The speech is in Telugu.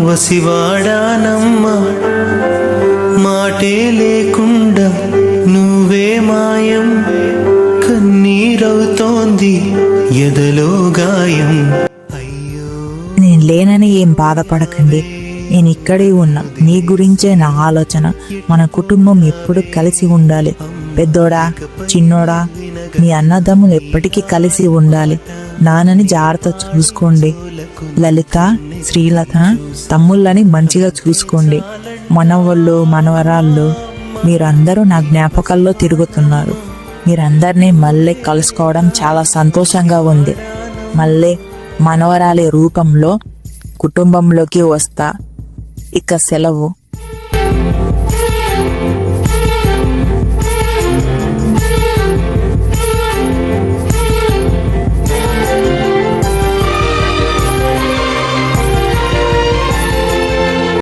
వసివాడానమ్మ మాటే లేకుండా నువ్వే మాయం కన్నీరవుతోంది ఎదలో గాయం. నేను లేనని ఏం బాధపడకండి, నేను ఇక్కడే ఉన్నా. మీ గురించే నా ఆలోచన. మన కుటుంబం ఎప్పుడు కలిసి ఉండాలి. పెద్దోడా చిన్నోడా మీ అన్నదమ్ములు ఎప్పటికీ కలిసి ఉండాలి. నాన్నని జాగ్రత్త చూసుకోండి. లలిత, శ్రీలత తమ్ముళ్ళని మంచిగా చూసుకోండి. మనవాళ్ళు మనవరాళ్ళు మీరందరూ నా జ్ఞాపకాల్లో తిరుగుతున్నారు. మీరందరినీ మళ్ళీ కలుసుకోవడం చాలా సంతోషంగా ఉంది. మళ్ళీ మనవరాలి రూపంలో కుటుంబంలోకి వస్తా. ఇక సెలవు.